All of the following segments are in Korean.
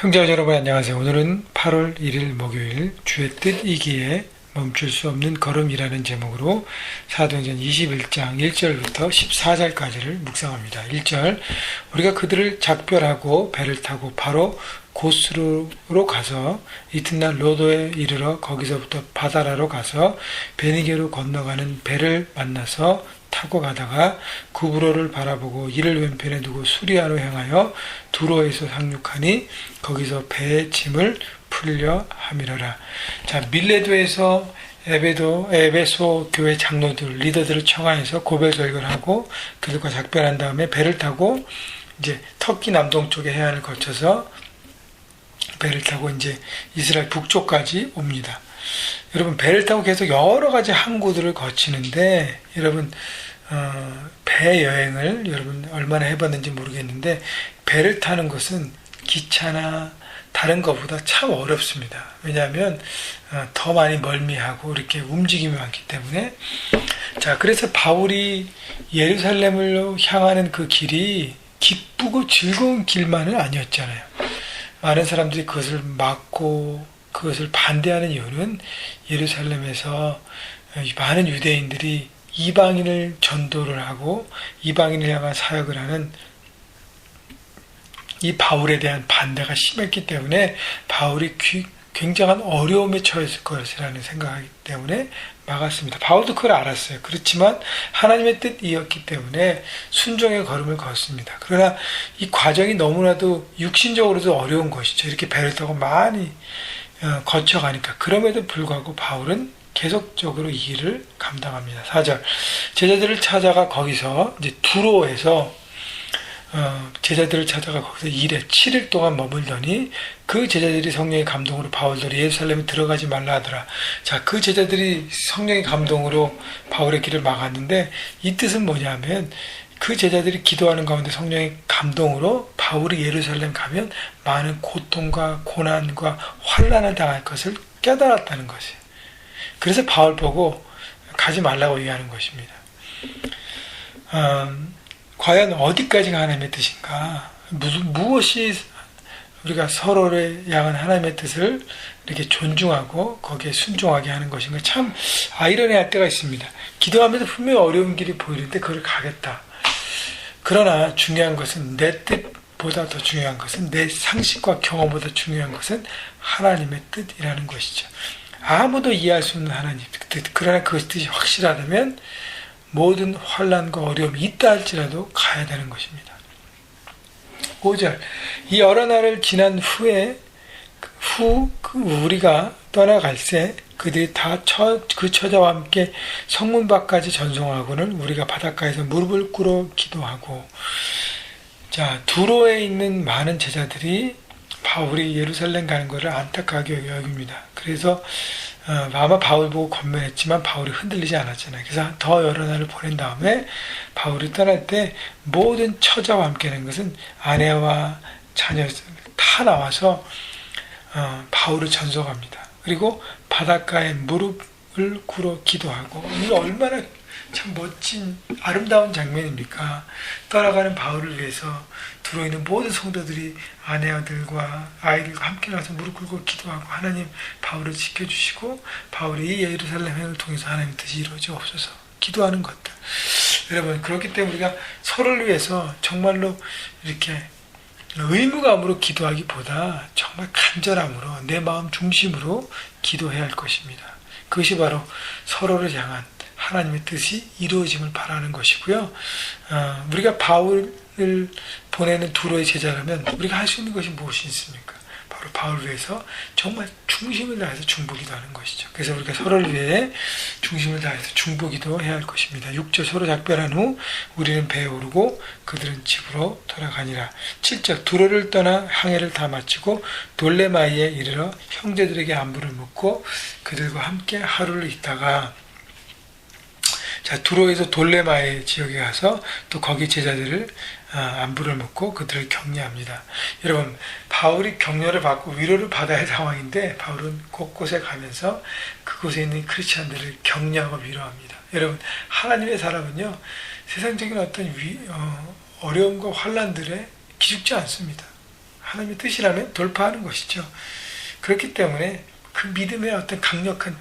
형제와 여러분 안녕하세요. 오늘은 8월 1일 목요일 주의 뜻이기에 멈출 수 없는 걸음이라는 제목으로 사도행전 21장 1절부터 14절까지를 묵상합니다. 1절 우리가 그들을 작별하고 배를 타고 바로 고스로 가서 이튿날 로도에 이르러 거기서부터 바다라로 가서 베니게로 건너가는 배를 만나서 타고 가다가 구브로를 바라보고 이를 왼편에 두고 수리아로 향하여 두로에서 상륙하니 거기서 배의 짐을 풀려 함이러라. 자, 밀레도에서 에베소 교회 장로들, 리더들을 청하여서 고백절을 하고 그들과 작별한 다음에 배를 타고 이제 터키 남동쪽의 해안을 거쳐서 배를 타고 이제 이스라엘 북쪽까지 옵니다. 여러분, 배를 타고 계속 여러 가지 항구들을 거치는데, 여러분, 배 여행을 여러분 얼마나 해봤는지 모르겠는데, 배를 타는 것은 기차나 다른 것보다 참 어렵습니다. 왜냐하면 더 많이 멀미하고 이렇게 움직임이 많기 때문에. 자, 그래서 바울이 예루살렘을 향하는 그 길이 기쁘고 즐거운 길만은 아니었잖아요. 많은 사람들이 그것을 막고 그것을 반대하는 이유는 예루살렘에서 많은 유대인들이 이방인을 전도를 하고 이방인을 향한 사역을 하는 이 바울에 대한 반대가 심했기 때문에 바울이 굉장한 어려움에 처했을 것이라는 생각이기 때문에 막았습니다. 바울도 그걸 알았어요. 그렇지만 하나님의 뜻이었기 때문에 순종의 걸음을 걷습니다. 그러나 이 과정이 너무나도 육신적으로도 어려운 것이죠. 이렇게 배를 타고 많이 거쳐가니까. 그럼에도 불구하고 바울은 계속적으로 이 일을 감당합니다. 4절 제자들을 찾아가 거기서 이제 두로에서 제자들을 찾아가 거기서 7일 동안 머물더니 그 제자들이 성령의 감동으로 바울들이 예루살렘에 들어가지 말라 하더라. 자, 그 제자들이 성령의 감동으로 바울의 길을 막았는데 이 뜻은 뭐냐면 그 제자들이 기도하는 가운데 성령의 감동으로 바울이 예루살렘 가면 많은 고통과 고난과 환난을 당할 것을 깨달았다는 것이에요. 그래서 바울 보고 가지 말라고 얘기하는 것입니다. 과연 어디까지가 하나님의 뜻인가? 무엇이 우리가 서로를 향한 하나님의 뜻을 이렇게 존중하고 거기에 순종하게 하는 것인가? 참 아이러니할 때가 있습니다. 기도하면서 분명히 어려운 길이 보이는데 그걸 가겠다. 그러나 중요한 것은 내 뜻보다 더 중요한 것은 내 상식과 경험보다 중요한 것은 하나님의 뜻이라는 것이죠. 아무도 이해할 수 없는 하나님의 뜻. 그러나 그것이 뜻이 확실하다면 모든 환난과 어려움이 있다 할지라도 가야 되는 것입니다. 5절 이 여러 날을 지난 후에 우리가 떠나갈새 그들이 다 그 처자와 함께 성문 밖까지 전송하고는 우리가 바닷가에서 무릎을 꿇어 기도하고. 자, 두로에 있는 많은 제자들이 바울이 예루살렘 가는 것을 안타깝게 여깁니다. 그래서 아마 바울 보고 권면했지만 바울이 흔들리지 않았잖아요. 그래서 더 여러 날을 보낸 다음에 바울이 떠날 때 모든 처자와 함께 하는 것은 아내와 자녀 다 나와서 바울을 전송합니다. 그리고 바닷가에 무릎을 꿇어 기도하고. 이게 얼마나 참 멋진 아름다운 장면입니까? 떠나가는 바울을 위해서 들어있는 모든 성도들이 아내들과 아이들과 함께 나와서 무릎 꿇고 기도하고 하나님 바울을 지켜주시고 바울이 이 예루살렘 행을 통해서 하나님의 뜻이 이루어지옵소서 기도하는 것들. 여러분, 그렇기 때문에 우리가 서로를 위해서 정말로 이렇게 의무감으로 기도하기보다 정말 간절함으로 내 마음 중심으로 기도해야 할 것입니다. 그것이 바로 서로를 향한 하나님의 뜻이 이루어짐을 바라는 것이고요. 우리가 바울을 보내는 두로의 제자라면 우리가 할 수 있는 것이 무엇이 있습니까? 바로 바울을 위해서 정말 중심을 다해서 중보기도 하는 것이죠. 그래서 우리가 서로를 위해 중심을 다해서 중보기도 해야 할 것입니다. 6절 서로 작별한 후 우리는 배에 오르고 그들은 집으로 돌아가니라. 7절 두로를 떠나 항해를 다 마치고 돌레마이에 이르러 형제들에게 안부를 묻고 그들과 함께 하루를 있다가. 자, 두로에서 돌레마의 지역에 가서 또 거기 제자들을 안부를 묻고 그들을 격려합니다. 여러분, 바울이 격려를 받고 위로를 받아야 할 상황인데 바울은 곳곳에 가면서 그곳에 있는 크리스찬들을 격려하고 위로합니다. 여러분, 하나님의 사람은요 세상적인 어떤 어려움과 환난들에 기죽지 않습니다. 하나님의 뜻이라면 돌파하는 것이죠. 그렇기 때문에 그 믿음의 어떤 강력한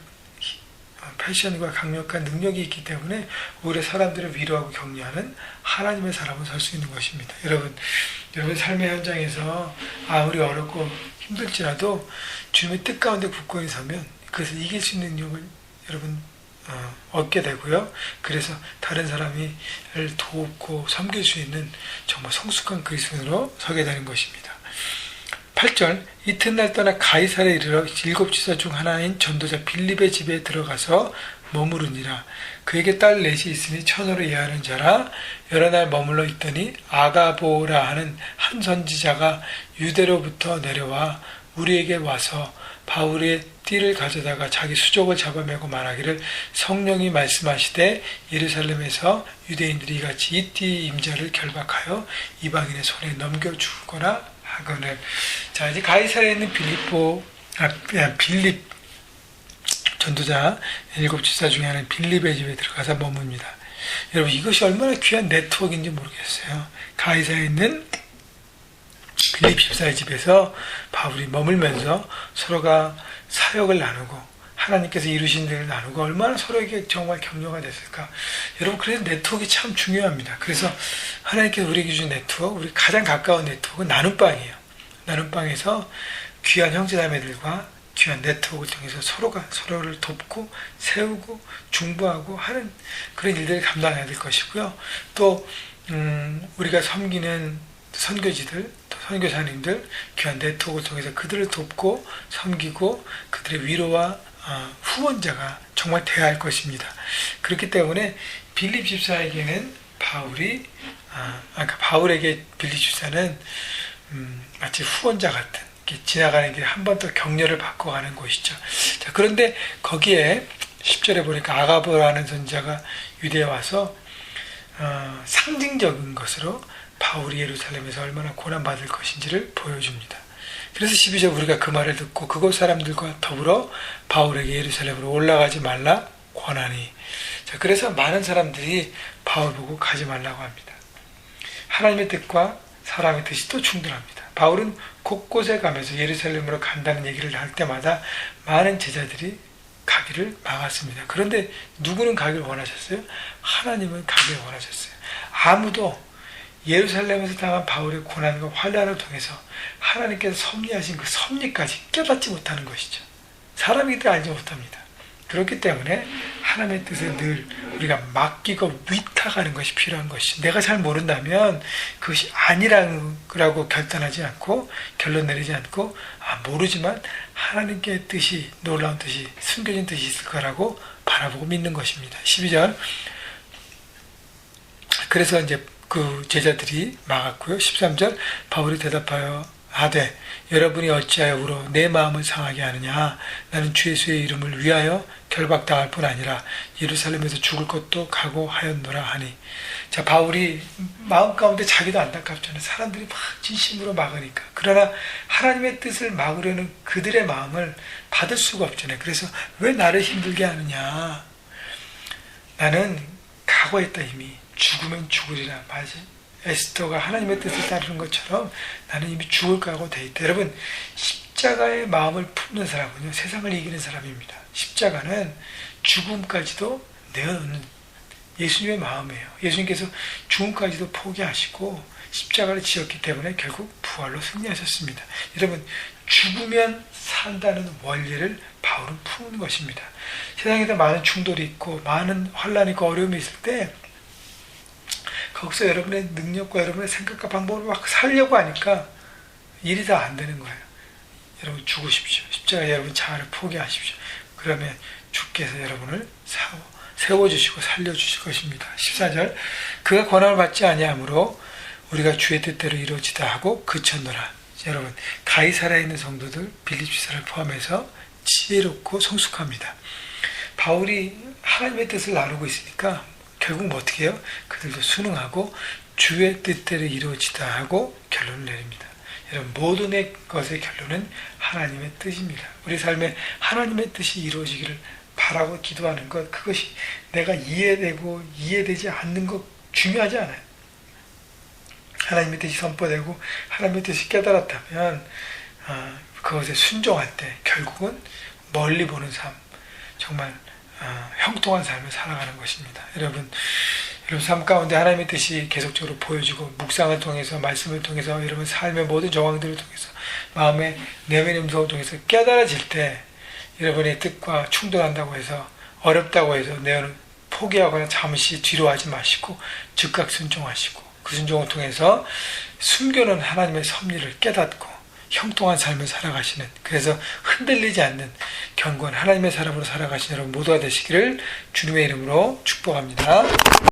패션과 강력한 능력이 있기 때문에 오히려 사람들을 위로하고 격려하는 하나님의 사람은 설 수 있는 것입니다. 여러분 삶의 현장에서 아무리 어렵고 힘들지라도 주님의 뜻 가운데 굳건히 서면 그것을 이길 수 있는 능력을 여러분 얻게 되고요. 그래서 다른 사람을 돕고 섬길 수 있는 정말 성숙한 그리스도인으로 서게 되는 것입니다. 8절 이튿날 떠나 가이사랴에 이르러 7지사 중 하나인 전도자 빌립의 집에 들어가서 머무르니라. 그에게 딸 넷이 있으니 처녀로 예하는 자라. 여러 날 머물러 있더니 아가보라 하는 한 선지자가 유대로부터 내려와 우리에게 와서 바울의 띠를 가져다가 자기 수족을 잡아매고 말하기를 성령이 말씀하시되 예루살렘에서 유대인들이 이같이 이 띠 임자를 결박하여 이방인의 손에 넘겨주거나 하거늘. 자, 이제 가이사랴에 있는 빌립 전도자 7지사 중에 하나인 빌립의 집에 들어가서 머뭅니다. 여러분, 이것이 얼마나 귀한 네트워크인지 모르겠어요. 가이사랴에 있는 빌립 집사의 집에서 바울이 머물면서 서로가 사역을 나누고 하나님께서 이루신 일을 나누고 얼마나 서로에게 정말 격려가 됐을까. 여러분, 그래서 네트워크가 참 중요합니다. 그래서 하나님께서 우리에게 주신 네트워크, 우리 가장 가까운 네트워크는 나눔방이에요. 나눔방에서 귀한 형제자매들과 귀한 네트워크를 통해서 서로가 서로를 돕고 세우고 중보하고 하는 그런 일들을 감당해야 될 것이고요. 또 우리가 섬기는 선교지들, 또 선교사님들 귀한 네트워크를 통해서 그들을 돕고 섬기고 그들의 위로와 후원자가 정말 돼야 할 것입니다. 그렇기 때문에 빌립 집사에게는 바울에게 빌립 집사는 마치 후원자 같은 지나가는 길에 한 번 더 격려를 받고 가는 곳이죠. 자, 그런데 거기에 10절에 보니까 아가보라는 선지자가 유대에 와서 상징적인 것으로 바울이 예루살렘에서 얼마나 고난받을 것인지를 보여줍니다. 그래서 12절 우리가 그 말을 듣고 그곳 사람들과 더불어 바울에게 예루살렘으로 올라가지 말라 권하니. 자, 그래서 많은 사람들이 바울 보고 가지 말라고 합니다. 하나님의 뜻과 사람의 뜻이 또 충돌합니다. 바울은 곳곳에 가면서 예루살렘으로 간다는 얘기를 할 때마다 많은 제자들이 가기를 막았습니다. 그런데 누구는 가기를 원하셨어요? 하나님은 가기를 원하셨어요. 아무도 예루살렘에서 당한 바울의 고난과 환난을 통해서 하나님께서 섭리하신 그 섭리까지 깨닫지 못하는 것이죠. 사람이들 알지 못합니다. 그렇기 때문에 하나님의 뜻에 늘 우리가 맡기고 위탁하는 것이 필요한 것이, 내가 잘 모른다면 그것이 아니라고 결단하지 않고 결론 내리지 않고 모르지만 하나님께 뜻이, 놀라운 뜻이, 숨겨진 뜻이 있을 거라고 바라보고 믿는 것입니다. 12절 그래서 이제 그 제자들이 막았고요. 13절 바울이 대답하여 하되 여러분이 어찌하여 울어 내 마음을 상하게 하느냐. 나는 주 예수의 이름을 위하여 결박당할 뿐 아니라 예루살렘에서 죽을 것도 각오하였노라 하니. 자, 바울이 마음 가운데 자기도 안타깝잖아요. 사람들이 막 진심으로 막으니까. 그러나 하나님의 뜻을 막으려는 그들의 마음을 받을 수가 없잖아요. 그래서 왜 나를 힘들게 하느냐. 나는 각오했다. 이미 죽으면 죽으리라. 맞지? 에스더가 하나님의 뜻을 따르는 것처럼 나는 이미 죽을 각오가 돼 있다. 여러분, 십자가의 마음을 품는 사람은요, 세상을 이기는 사람입니다. 십자가는 죽음까지도 내어놓는 예수님의 마음이에요. 예수님께서 죽음까지도 포기하시고 십자가를 지었기 때문에 결국 부활로 승리하셨습니다. 여러분, 죽으면 산다는 원리를 바울은 품는 것입니다. 세상에도 많은 충돌이 있고 많은 환난이 있고 어려움이 있을 때 거기서 여러분의 능력과 여러분의 생각과 방법을 막 살려고 하니까 일이 다 안 되는 거예요. 여러분 죽으십시오. 십자가 여러분 자아를 포기하십시오. 그러면 주께서 여러분을 세워주시고 살려주실 것입니다. 14절 그가 권한을 받지 아니하므로 우리가 주의 뜻대로 이루어지다 하고 그쳤노라. 여러분, 가이사랴에 있는 성도들 빌립 지사를 포함해서 지혜롭고 성숙합니다. 바울이 하나님의 뜻을 나누고 있으니까 결국 뭐 어떻게 해요? 그들도 순응하고 주의 뜻대로 이루어지다 하고 결론을 내립니다. 여러분, 모든 것의 결론은 하나님의 뜻입니다. 우리 삶에 하나님의 뜻이 이루어지기를 바라고 기도하는 것, 그것이 내가 이해되고 이해되지 않는 것 중요하지 않아요. 하나님의 뜻이 선포되고 하나님의 뜻이 깨달았다면 그것에 순종할 때 결국은 멀리 보는 삶, 정말 형통한 삶을 살아가는 것입니다. 여러분 삶 가운데 하나님의 뜻이 계속적으로 보여지고 묵상을 통해서 말씀을 통해서 여러분 삶의 모든 정황들을 통해서 마음의 내면 음성을 통해서 깨달아질 때 여러분의 뜻과 충돌한다고 해서 어렵다고 해서 내어는 포기하거나 잠시 뒤로 하지 마시고 즉각 순종하시고 그 순종을 통해서 숨겨놓은 하나님의 섭리를 깨닫고 형통한 삶을 살아가시는, 그래서 흔들리지 않는 견고한 하나님의 사람으로 살아가시는 여러분 모두가 되시기를 주님의 이름으로 축복합니다.